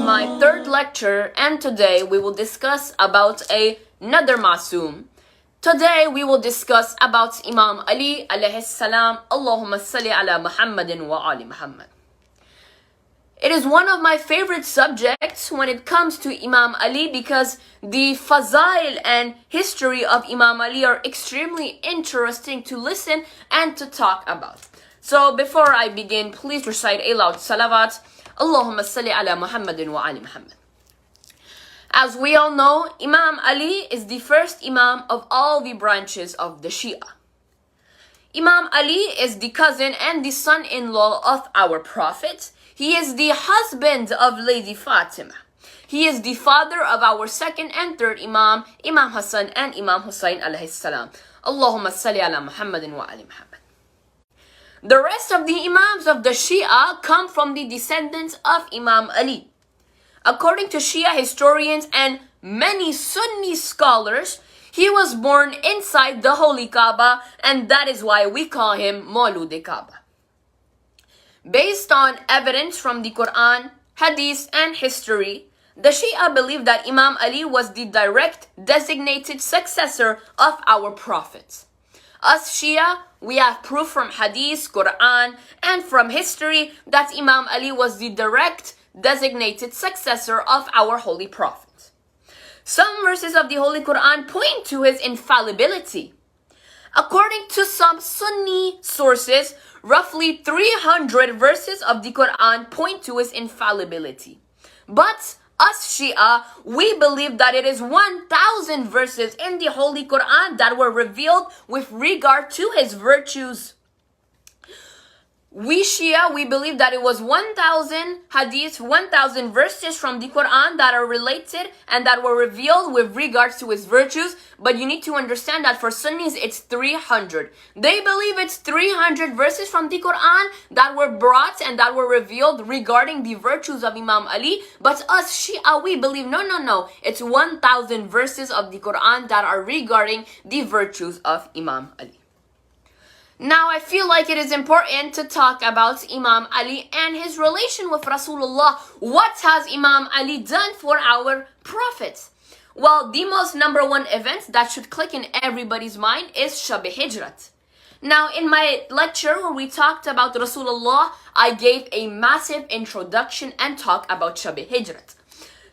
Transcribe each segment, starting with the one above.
my third lecture, and today we will discuss about another Masoom. Today we will discuss about Imam Ali alayhi salam. Allahumma salli ala Muhammadin wa ali Muhammad. It is one of my favorite subjects when it comes to Imam Ali because the Fazael and history of Imam Ali are extremely interesting to listen and to talk about. So before I begin, please recite a loud salawat. Allahumma salli ala Muhammadin wa ali Muhammad. As we all know, Imam Ali is the first Imam of all the branches of the Shia. Imam Ali is the cousin and the son-in-law of our Prophet. He is the husband of Lady Fatima. He is the father of our second and third Imam, Imam Hassan and Imam Hussein alayhi salam. Allahumma salli ala Muhammadin wa ali Muhammad. The rest of the Imams of the Shia come from the descendants of Imam Ali. According to Shia historians and many Sunni scholars, he was born inside the Holy Kaaba, and that is why we call him Maulud Kaaba. Based on evidence from the Quran, Hadith, and history, the Shia believe that Imam Ali was the direct designated successor of our Prophet. Us Shia, we have proof from Hadith, Quran, and from history that Imam Ali was the direct designated successor of our Holy Prophet. Some verses of the Holy Quran point to his infallibility. According to some Sunni sources, roughly 300 verses of the Quran point to his infallibility. But us Shia, we believe that it is 1,000 verses in the Holy Quran that were revealed with regard to his virtues. We Shia, we believe that it was 1,000 hadiths, 1,000 verses from the Quran that are related and that were revealed with regards to his virtues. But you need to understand that for Sunnis, it's 300. They believe it's 300 verses from the Quran that were brought and that were revealed regarding the virtues of Imam Ali. But us Shia, we believe, no. It's 1,000 verses of the Quran that are regarding the virtues of Imam Ali. Now, I feel like it is important to talk about Imam Ali and his relation with Rasulullah. What has Imam Ali done for our Prophet? Well, the most number one event that should click in everybody's mind is Shab-e Hijrat. Now, in my lecture where we talked about Rasulullah, I gave a massive introduction and talk about Shab-e Hijrat.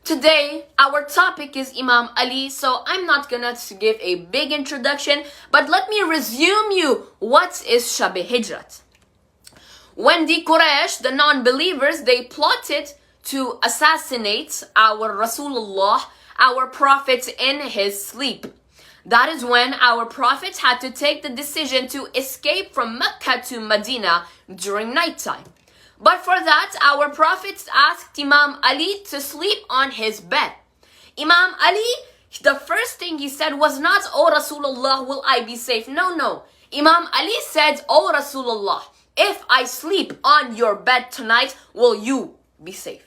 Today, our topic is Imam Ali, so I'm not gonna give a big introduction, but let me resume you what is Shab-e Hijrat. When the Quraysh, the non-believers, they plotted to assassinate our Rasulullah, our Prophet, in his sleep. That is when our Prophet had to take the decision to escape from Mecca to Medina during nighttime. But for that, our Prophet asked Imam Ali to sleep on his bed. Imam Ali, the first thing he said was not, "Oh Rasulullah, will I be safe?" No. Imam Ali said, "Oh Rasulullah, if I sleep on your bed tonight, will you be safe?"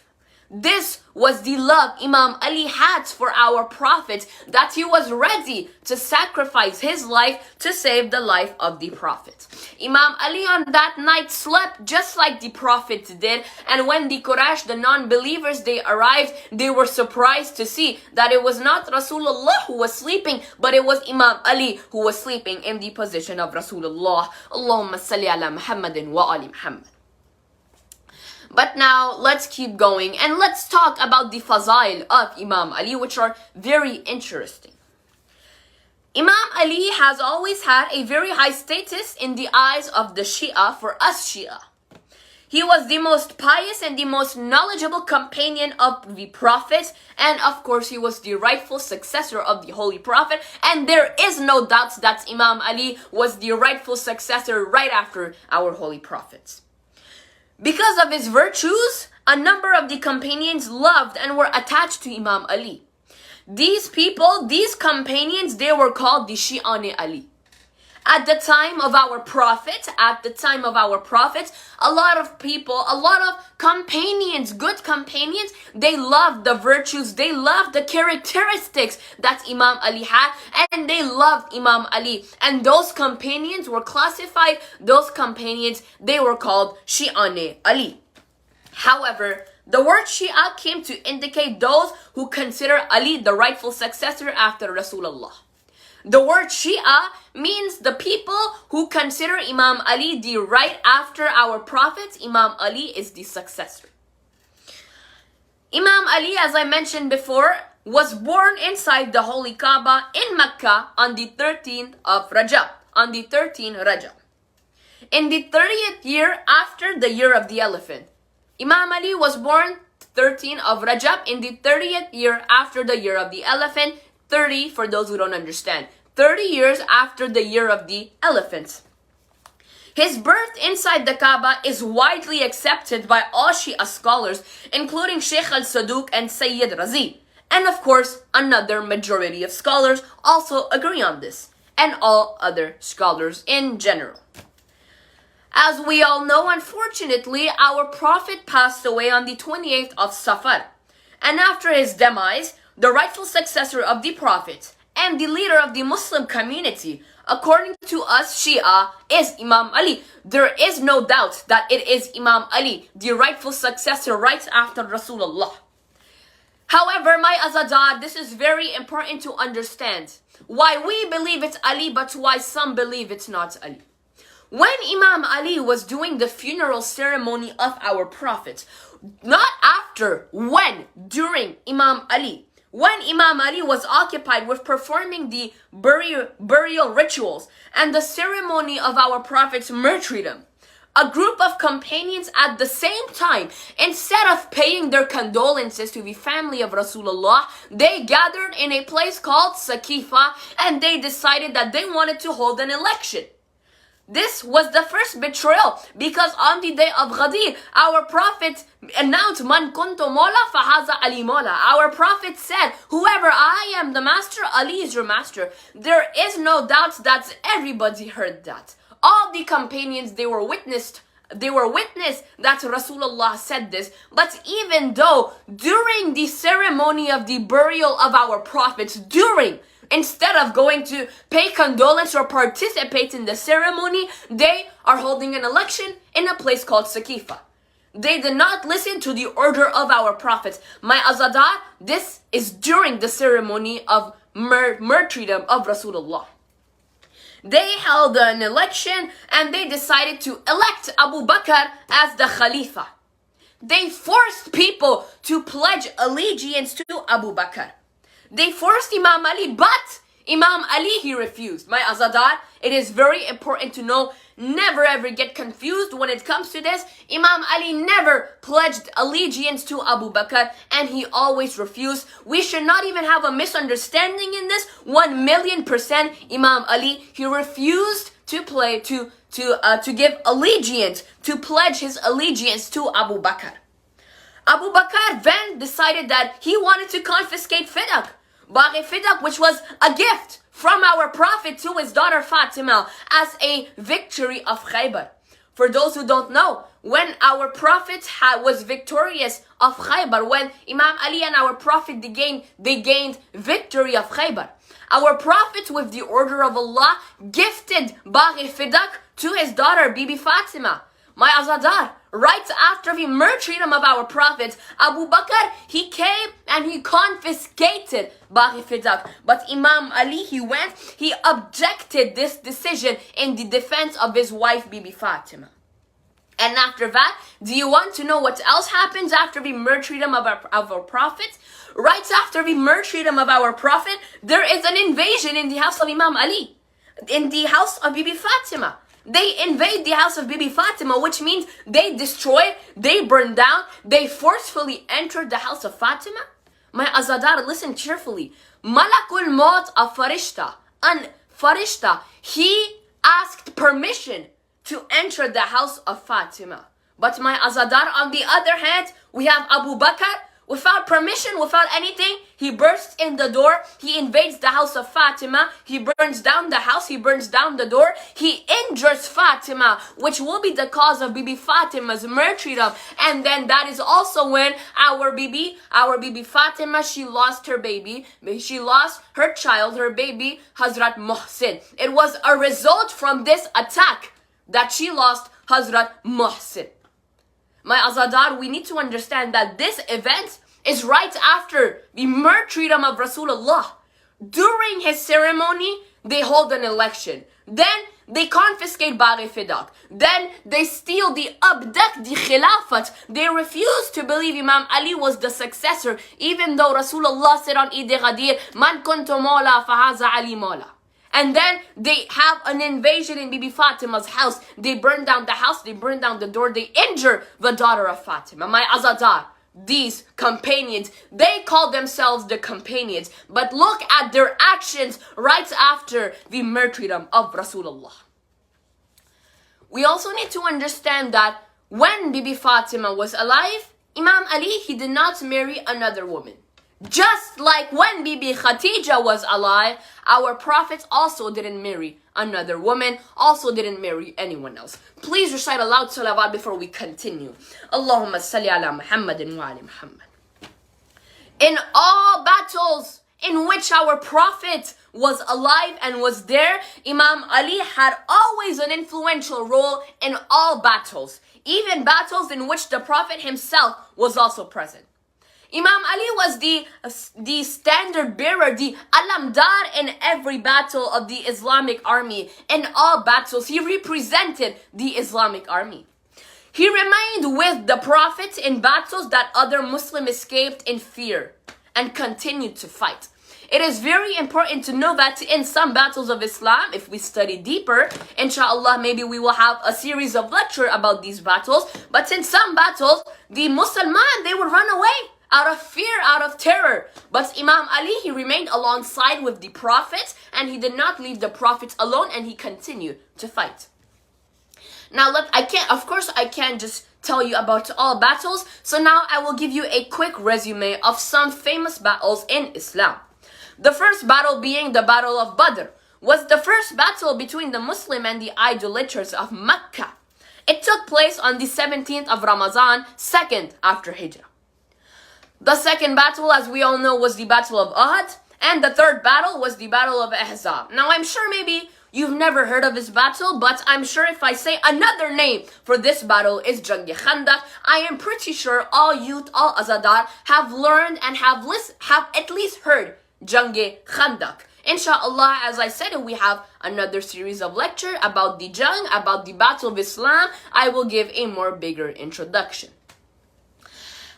This was the love Imam Ali had for our Prophet, that he was ready to sacrifice his life to save the life of the Prophet. Imam Ali on that night slept just like the Prophet did, and when the Quraysh, the non-believers, they arrived, they were surprised to see that it was not Rasulullah who was sleeping, but it was Imam Ali who was sleeping in the position of Rasulullah. Allahumma salli ala Muhammadin wa ali Muhammad. But now, let's keep going and let's talk about the Fazail of Imam Ali, which are very interesting. Imam Ali has always had a very high status in the eyes of the Shia, for us Shia. He was the most pious and the most knowledgeable companion of the Prophet, and of course he was the rightful successor of the Holy Prophet, and there is no doubt that Imam Ali was the rightful successor right after our Holy Prophet. Because of his virtues, a number of the companions loved and were attached to Imam Ali. These people, these companions, they were called the Shi'ane Ali. At the time of our Prophet, a lot of people, a lot of companions, good companions, they loved the virtues, they loved the characteristics that Imam Ali had, and they loved Imam Ali. And those companions were classified, they were called Shi'ane Ali. However, The word Shia came to indicate those who consider Ali the rightful successor after Rasulullah. The word Shia means the people who consider Imam Ali the right after our Prophet. Imam Ali is the successor. Imam Ali, as I mentioned before, was born inside the Holy Kaaba in Mecca on the 13th of Rajab, on the 13th Rajab. In the 30th year after the year of the elephant. Imam Ali was born 13th of Rajab in the 30th year after the year of the elephant. 30 for those who don't understand. 30 years after the year of the elephant. His birth inside the Kaaba is widely accepted by all Shia scholars, including Sheikh al-Saduq and Sayyid Razi. And of course, another majority of scholars also agree on this, and all other scholars in general. As we all know, unfortunately, our Prophet passed away on the 28th of Safar. And after his demise, the rightful successor of the Prophet and the leader of the Muslim community, according to us Shia, is Imam Ali. There is no doubt that it is Imam Ali, the rightful successor right after Rasulullah. However, my Azadar, this is very important to understand. Why we believe it's Ali, but why some believe it's not Ali. When Imam Ali was doing the funeral ceremony of our Prophet, not after, when, during Imam Ali, when Imam Ali was occupied with performing the burial rituals and the ceremony of our Prophet's martyrdom, a group of companions at the same time, instead of paying their condolences to the family of Rasulullah, they gathered in a place called Saqifa and they decided that they wanted to hold an election. This was the first betrayal because on the day of Ghadir, our Prophet announced, Man kuntu mola fahaza Ali mola. Our Prophet said, whoever I am the master, Ali is your master. There is no doubt that everybody heard that. All the companions, they were witness that Rasulullah said this. But even though during the ceremony of the burial of our Prophet, instead of going to pay condolence or participate in the ceremony, they are holding an election in a place called Saqifa. They did not listen to the order of our Prophet. My Azadar, this is during the ceremony of martyrdom of Rasulullah. They held an election and they decided to elect Abu Bakr as the Khalifa. They forced people to pledge allegiance to Abu Bakr. They forced Imam Ali, but Imam Ali, he refused. My Azadar, it is very important to know, never ever get confused when it comes to this. Imam Ali never pledged allegiance to Abu Bakr and he always refused. We should not even have a misunderstanding in this. 1,000,000% Imam Ali, he refused to give allegiance, to pledge his allegiance to Abu Bakr. Abu Bakr then decided that he wanted to confiscate Fidak. Baghi Fidak, which was a gift from our Prophet to his daughter Fatima as a victory of Khaybar. For those who don't know, when our Prophet was victorious of Khaybar, when Imam Ali and our Prophet they gained victory of Khaybar, our Prophet, with the order of Allah, gifted Baghi Fidak to his daughter Bibi Fatima. My Azadar, right after the martyrdom of our Prophet, Abu Bakr, he came and he confiscated Baghi Fidak. But Imam Ali, he objected this decision in the defense of his wife Bibi Fatima. And after that, do you want to know what else happens after the martyrdom of our Prophet? Right after the martyrdom of our Prophet, there is an invasion in the house of Imam Ali, in the house of Bibi Fatima. They invade the house of Bibi Fatima, which means they destroy, they burn down, they forcefully entered the house of Fatima. My Azadar, listen carefully. Malakul Maut, a farishta, he asked permission to enter the house of Fatima. But my Azadar, on the other hand, we have Abu Bakr, without permission, without anything, he bursts in the door, he invades the house of Fatima, he burns down the house, he burns down the door, he injures Fatima, which will be the cause of Bibi Fatima's martyrdom. And then that is also when our Bibi Fatima, she lost her baby, she lost her child, her baby, Hazrat Muhsin. It was a result from this attack that she lost Hazrat Muhsin. My Azadar, we need to understand that this event is right after the martyrdom of Rasulullah. During his ceremony, they hold an election. Then they confiscate Baghi Fidak. Then they steal the Abdak, the Khilafat. They refuse to believe Imam Ali was the successor, even though Rasulullah said on Eid Ghadir, Man kuntu mawla fahaza Ali mawla. And then they have an invasion in Bibi Fatima's house. They burn down the house, they burn down the door, they injure the daughter of Fatima. My Azadar, these companions, they call themselves the companions. But look at their actions right after the martyrdom of Rasulullah. We also need to understand that when Bibi Fatima was alive, Imam Ali, he did not marry another woman. Just like when Bibi Khadija was alive, our Prophet also didn't marry another woman, also didn't marry anyone else. Please recite a loud salawat before we continue. Allahumma salli ala Muhammadin wa ali Muhammad. In all battles in which our Prophet was alive and was there, Imam Ali had always an influential role in all battles, even battles in which the Prophet himself was also present. Imam Ali was the standard bearer, the alamdar in every battle of the Islamic army. In all battles, he represented the Islamic army. He remained with the Prophet in battles that other Muslims escaped in fear and continued to fight. It is very important to know that in some battles of Islam, if we study deeper, inshallah, maybe we will have a series of lecture about these battles. But in some battles, the Musliman, they would run away out of fear, out of terror. But Imam Ali, he remained alongside with the Prophet, and he did not leave the Prophet alone, and he continued to fight. Now, I can't just tell you about all battles. So now I will give you a quick resume of some famous battles in Islam. The first battle being the Battle of Badr was the first battle between the Muslim and the idolaters of Mecca. It took place on the 17th of Ramadan, 2nd after Hijrah. The second battle, as we all know, was the Battle of Uhud, and the third battle was the Battle of Ahzab. Now, I'm sure maybe you've never heard of this battle, but I'm sure if I say another name for this battle is Jang-e Khandak, I am pretty sure all youth, all Azadar have learned and have at least heard Jang-e Khandak. Inshallah, as I said, we have another series of lecture about the Jang, about the Battle of Islam. I will give a more bigger introduction.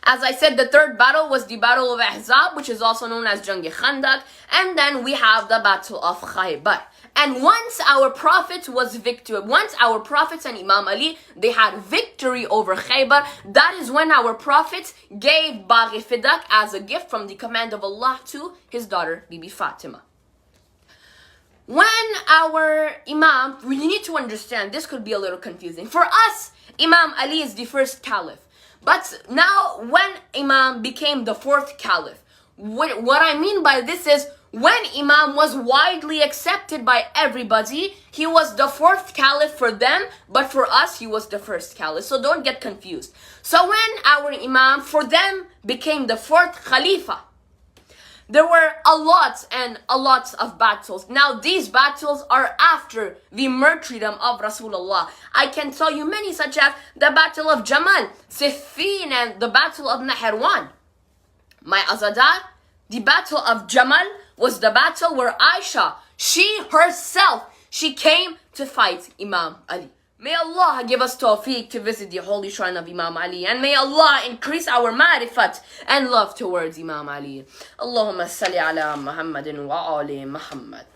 As I said, the third battle was the Battle of Ahzab, which is also known as Jang-e Khandak. And then we have the Battle of Khaybar. And once our Prophet and Imam Ali, they had victory over Khaybar, that is when our Prophet gave Baghi Fidak as a gift from the command of Allah to his daughter, Bibi Fatima. When our Imam, we need to understand, this could be a little confusing. For us, Imam Ali is the first caliph. But now, when Imam became the fourth caliph, what I mean by this is, when Imam was widely accepted by everybody, he was the fourth caliph for them, but for us, he was the first caliph. So don't get confused. So when our Imam, for them, became the fourth khalifa, there were a lot of battles. Now, these battles are after the martyrdom of Rasulullah. I can tell you many, such as the Battle of Jamal, Siffin, and the Battle of Nahirwan. My Azadar, the Battle of Jamal was the battle where Aisha, she herself, she came to fight Imam Ali. May Allah give us tawfiq to visit the holy shrine of Imam Ali, and may Allah increase our ma'rifat and love towards Imam Ali. Allahumma salli ala Muhammadin wa ali Muhammad.